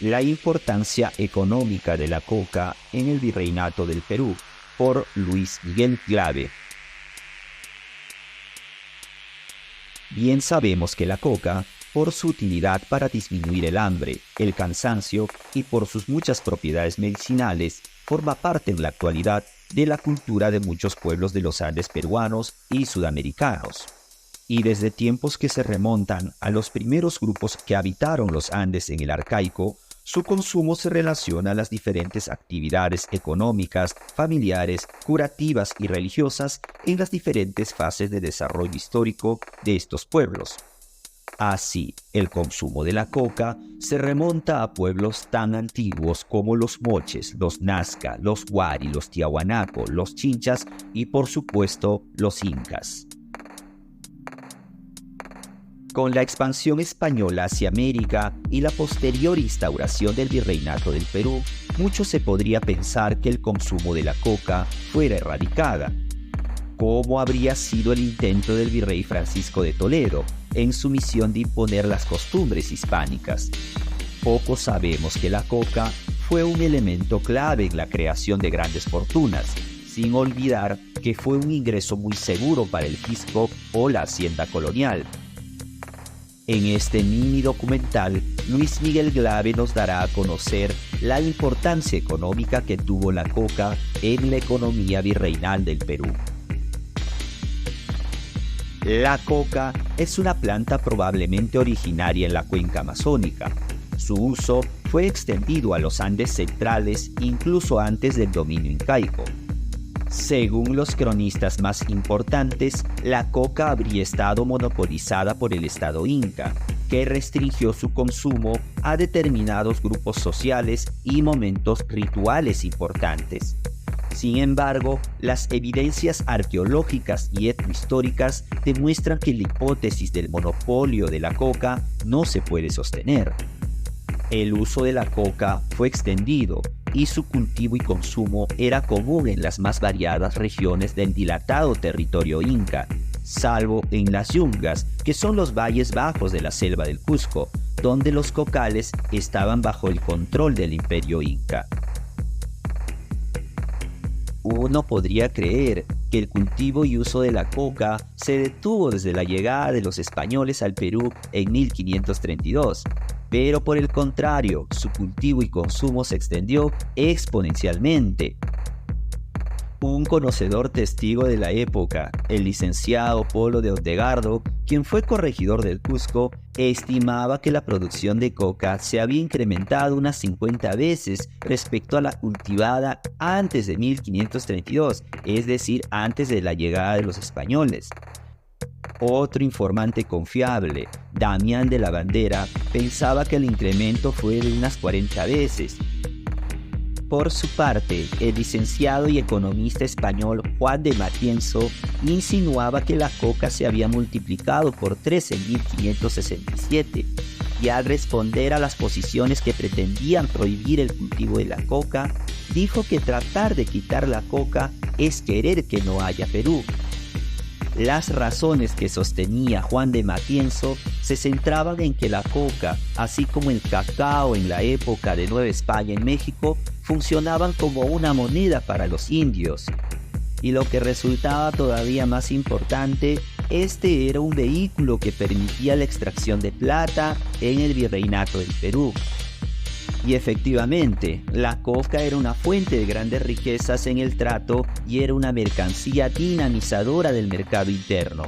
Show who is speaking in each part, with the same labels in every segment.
Speaker 1: La importancia económica de la coca en el Virreinato del Perú, por Luis Miguel Glave. Bien sabemos que la coca, por su utilidad para disminuir el hambre, el cansancio y por sus muchas propiedades medicinales, forma parte en la actualidad de la cultura de muchos pueblos de los Andes peruanos y sudamericanos. Y desde tiempos que se remontan a los primeros grupos que habitaron los Andes en el arcaico, su consumo se relaciona a las diferentes actividades económicas, familiares, curativas y religiosas en las diferentes fases de desarrollo histórico de estos pueblos. Así, el consumo de la coca se remonta a pueblos tan antiguos como los moches, los nazca, los huari, los tiahuanaco, los chinchas y por supuesto los incas. Con la expansión española hacia América y la posterior instauración del Virreinato del Perú, mucho se podría pensar que el consumo de la coca fuera erradicada. ¿Cómo habría sido el intento del virrey Francisco de Toledo en su misión de imponer las costumbres hispánicas? Poco sabemos que la coca fue un elemento clave en la creación de grandes fortunas, sin olvidar que fue un ingreso muy seguro para el fisco o la hacienda colonial. En este mini documental, Luis Miguel Glave nos dará a conocer la importancia económica que tuvo la coca en la economía virreinal del Perú. La coca es una planta probablemente originaria en la cuenca amazónica. Su uso fue extendido a los Andes centrales incluso antes del dominio incaico. Según los cronistas más importantes, la coca habría estado monopolizada por el Estado inca, que restringió su consumo a determinados grupos sociales y momentos rituales importantes. Sin embargo, las evidencias arqueológicas y etnohistóricas demuestran que la hipótesis del monopolio de la coca no se puede sostener. El uso de la coca fue extendido y su cultivo y consumo era común en las más variadas regiones del dilatado territorio inca, salvo en las yungas, que son los valles bajos de la selva del Cusco, donde los cocales estaban bajo el control del imperio inca. Uno podría creer que el cultivo y uso de la coca se detuvo desde la llegada de los españoles al Perú en 1532, pero por el contrario, su cultivo y consumo se extendió exponencialmente. Un conocedor testigo de la época, el licenciado Polo de Ondegardo, quien fue corregidor del Cusco, estimaba que la producción de coca se había incrementado unas 50 veces respecto a la cultivada antes de 1532, es decir, antes de la llegada de los españoles. Otro informante confiable, Damián de la Bandera, pensaba que el incremento fue de unas 40 veces. Por su parte, el licenciado y economista español Juan de Matienzo insinuaba que la coca se había multiplicado por 3 en 1567, y al responder a las posiciones que pretendían prohibir el cultivo de la coca, dijo que tratar de quitar la coca es querer que no haya Perú. Las razones que sostenía Juan de Matienzo se centraban en que la coca, así como el cacao en la época de Nueva España en México, funcionaban como una moneda para los indios. Y lo que resultaba todavía más importante, este era un vehículo que permitía la extracción de plata en el Virreinato del Perú. Y efectivamente, la coca era una fuente de grandes riquezas en el trato y era una mercancía dinamizadora del mercado interno.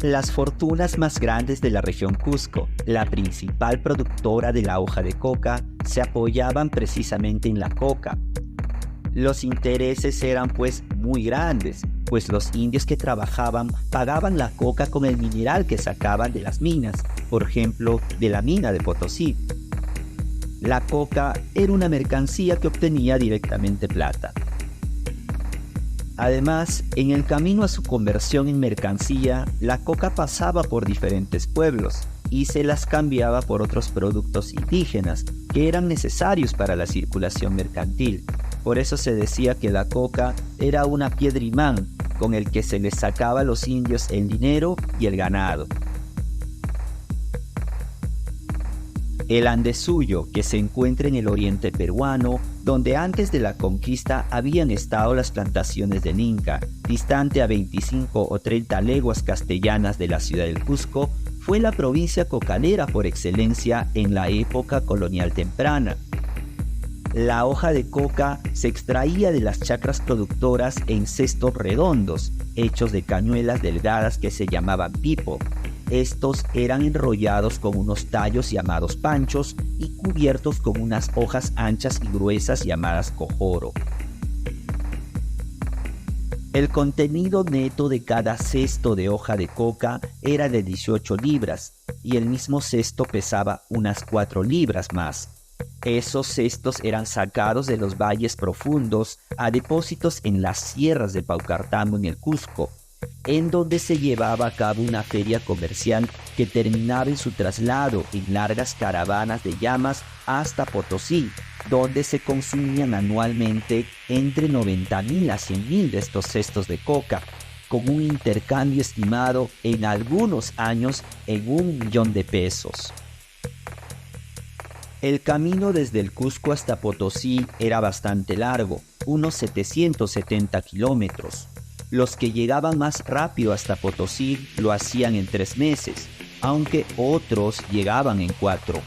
Speaker 1: Las fortunas más grandes de la región Cusco, la principal productora de la hoja de coca, se apoyaban precisamente en la coca. Los intereses eran pues muy grandes, pues los indios que trabajaban pagaban la coca con el mineral que sacaban de las minas, por ejemplo, de la mina de Potosí. La coca era una mercancía que obtenía directamente plata. Además, en el camino a su conversión en mercancía, la coca pasaba por diferentes pueblos y se las cambiaba por otros productos indígenas que eran necesarios para la circulación mercantil. Por eso se decía que la coca era una piedra imán con el que se les sacaba a los indios el dinero y el ganado. El Andesuyo, que se encuentra en el oriente peruano, donde antes de la conquista habían estado las plantaciones del Inca, distante a 25 o 30 leguas castellanas de la ciudad del Cusco, fue la provincia cocalera por excelencia en la época colonial temprana. La hoja de coca se extraía de las chacras productoras en cestos redondos, hechos de cañuelas delgadas que se llamaban pipo. Estos eran enrollados con unos tallos llamados panchos y cubiertos con unas hojas anchas y gruesas llamadas cojoro. El contenido neto de cada cesto de hoja de coca era de 18 libras y el mismo cesto pesaba unas 4 libras más. Esos cestos eran sacados de los valles profundos a depósitos en las sierras de Paucartambo en el Cusco, en donde se llevaba a cabo una feria comercial que terminaba en su traslado en largas caravanas de llamas hasta Potosí, donde se consumían anualmente entre 90.000 a 100.000 de estos cestos de coca, con un intercambio estimado en algunos años en 1 millón de pesos. El camino desde el Cusco hasta Potosí era bastante largo, unos 770 kilómetros. Los que llegaban más rápido hasta Potosí lo hacían en 3 meses, aunque otros llegaban en 4.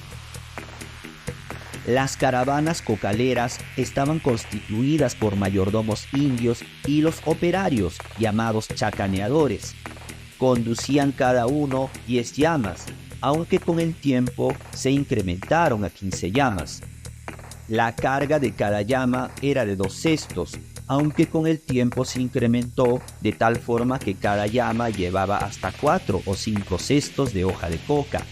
Speaker 1: Las caravanas cocaleras estaban constituidas por mayordomos indios y los operarios, llamados chacaneadores. Conducían cada uno 10 llamas, aunque con el tiempo se incrementaron a 15 llamas. La carga de cada llama era de 2 cestos, aunque con el tiempo se incrementó de tal forma que cada llama llevaba hasta 4 o 5 cestos de hoja de coca.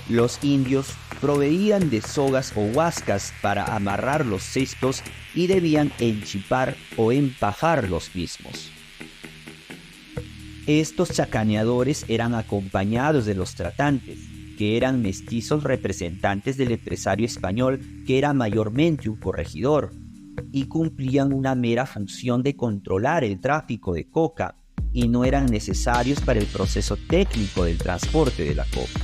Speaker 1: Los indios proveían de sogas o huascas para amarrar los cestos y debían enchipar o empajar los mismos. Estos chacaneadores eran acompañados de los tratantes, que eran mestizos representantes del empresario español que era mayormente un corregidor, y cumplían una mera función de controlar el tráfico de coca y no eran necesarios para el proceso técnico del transporte de la coca.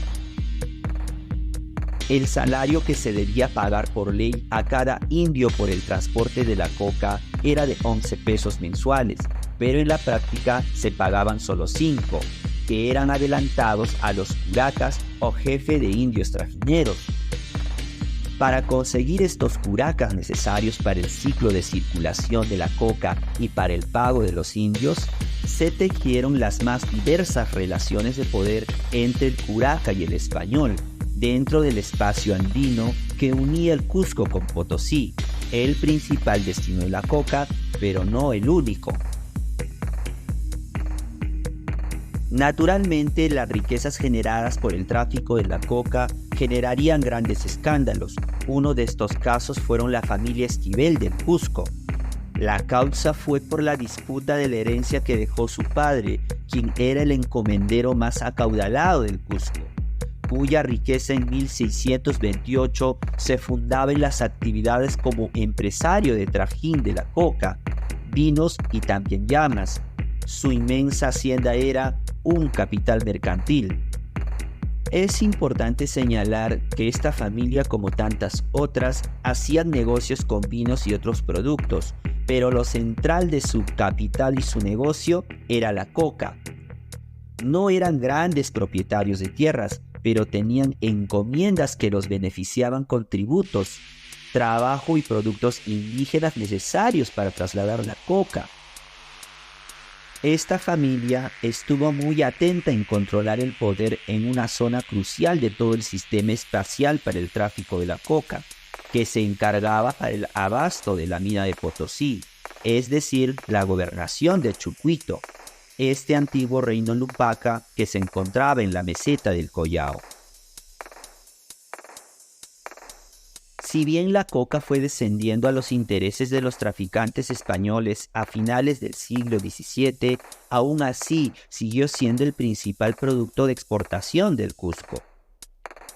Speaker 1: El salario que se debía pagar por ley a cada indio por el transporte de la coca era de 11 pesos mensuales, pero en la práctica se pagaban solo 5, que eran adelantados a los curacas o jefe de indios trajineros. Para conseguir estos curacas necesarios para el ciclo de circulación de la coca y para el pago de los indios, se tejieron las más diversas relaciones de poder entre el curaca y el español, dentro del espacio andino que unía el Cusco con Potosí, el principal destino de la coca, pero no el único. Naturalmente, las riquezas generadas por el tráfico de la coca generarían grandes escándalos. Uno de estos casos fueron la familia Esquivel del Cusco. La causa fue por la disputa de la herencia que dejó su padre, quien era el encomendero más acaudalado del Cusco, cuya riqueza en 1628 se fundaba en las actividades como empresario de trajín de la coca, vinos y también llamas. Su inmensa hacienda era un capital mercantil. Es importante señalar que esta familia, como tantas otras, hacían negocios con vinos y otros productos, pero lo central de su capital y su negocio era la coca. No eran grandes propietarios de tierras, pero tenían encomiendas que los beneficiaban con tributos, trabajo y productos indígenas necesarios para trasladar la coca. Esta familia estuvo muy atenta en controlar el poder en una zona crucial de todo el sistema espacial para el tráfico de la coca, que se encargaba para el abasto de la mina de Potosí, es decir, la gobernación de Chucuito, este antiguo reino lupaca que se encontraba en la meseta del Collao. Si bien la coca fue descendiendo a los intereses de los traficantes españoles a finales del siglo XVII, aún así siguió siendo el principal producto de exportación del Cusco.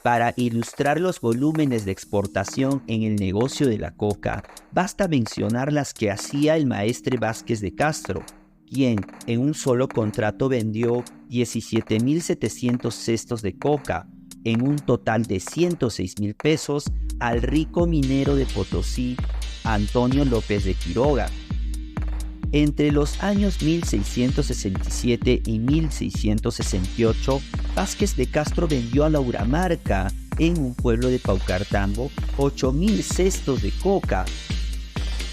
Speaker 1: Para ilustrar los volúmenes de exportación en el negocio de la coca, basta mencionar las que hacía el maestre Vázquez de Castro, quien en un solo contrato vendió 17.700 cestos de coca, en un total de 106.000 pesos al rico minero de Potosí, Antonio López de Quiroga. Entre los años 1667 y 1668, Vázquez de Castro vendió a la Urramarca, en un pueblo de Paucartambo, 8.000 cestos de coca.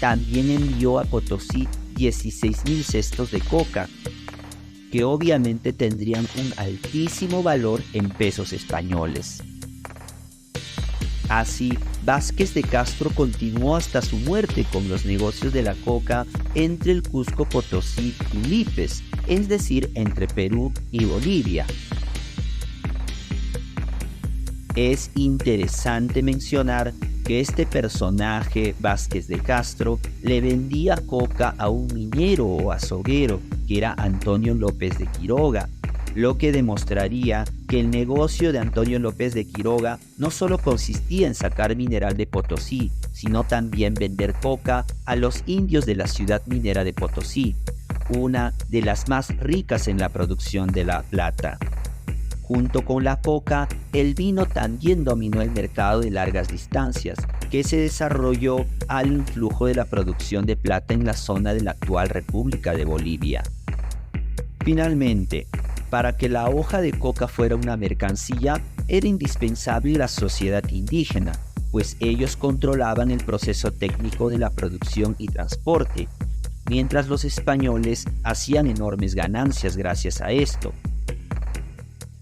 Speaker 1: También envió a Potosí 16.000 cestos de coca, que obviamente tendrían un altísimo valor en pesos españoles. Así, Vázquez de Castro continuó hasta su muerte con los negocios de la coca entre el Cusco, Potosí y Lípez, es decir, entre Perú y Bolivia. Es interesante mencionar que este personaje, Vázquez de Castro, le vendía coca a un minero o azoguero, que era Antonio López de Quiroga, lo que demostraría que el negocio de Antonio López de Quiroga no solo consistía en sacar mineral de Potosí, sino también vender coca a los indios de la ciudad minera de Potosí, una de las más ricas en la producción de la plata. Junto con la coca, el vino también dominó el mercado de largas distancias, que se desarrolló al influjo de la producción de plata en la zona de la actual República de Bolivia. Finalmente, para que la hoja de coca fuera una mercancía, era indispensable la sociedad indígena, pues ellos controlaban el proceso técnico de la producción y transporte, mientras los españoles hacían enormes ganancias gracias a esto.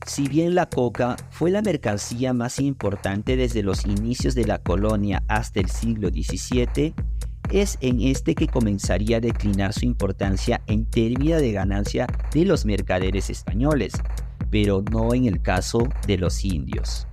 Speaker 1: Si bien la coca fue la mercancía más importante desde los inicios de la colonia hasta el siglo XVII, es en este que comenzaría a declinar su importancia en términos de ganancia de los mercaderes españoles, pero no en el caso de los indios.